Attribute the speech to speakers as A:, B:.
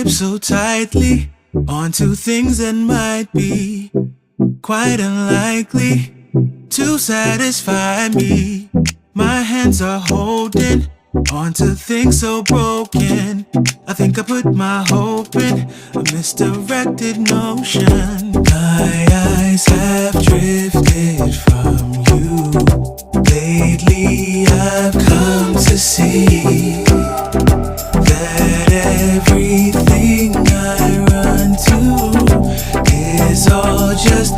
A: grip so tightly onto things that might be quite unlikely to satisfy me. My hands are holding onto things so broken. I think I put my hope in a misdirected notion. My eyes have drifted from you. Lately I've come to see that everything I run to is all just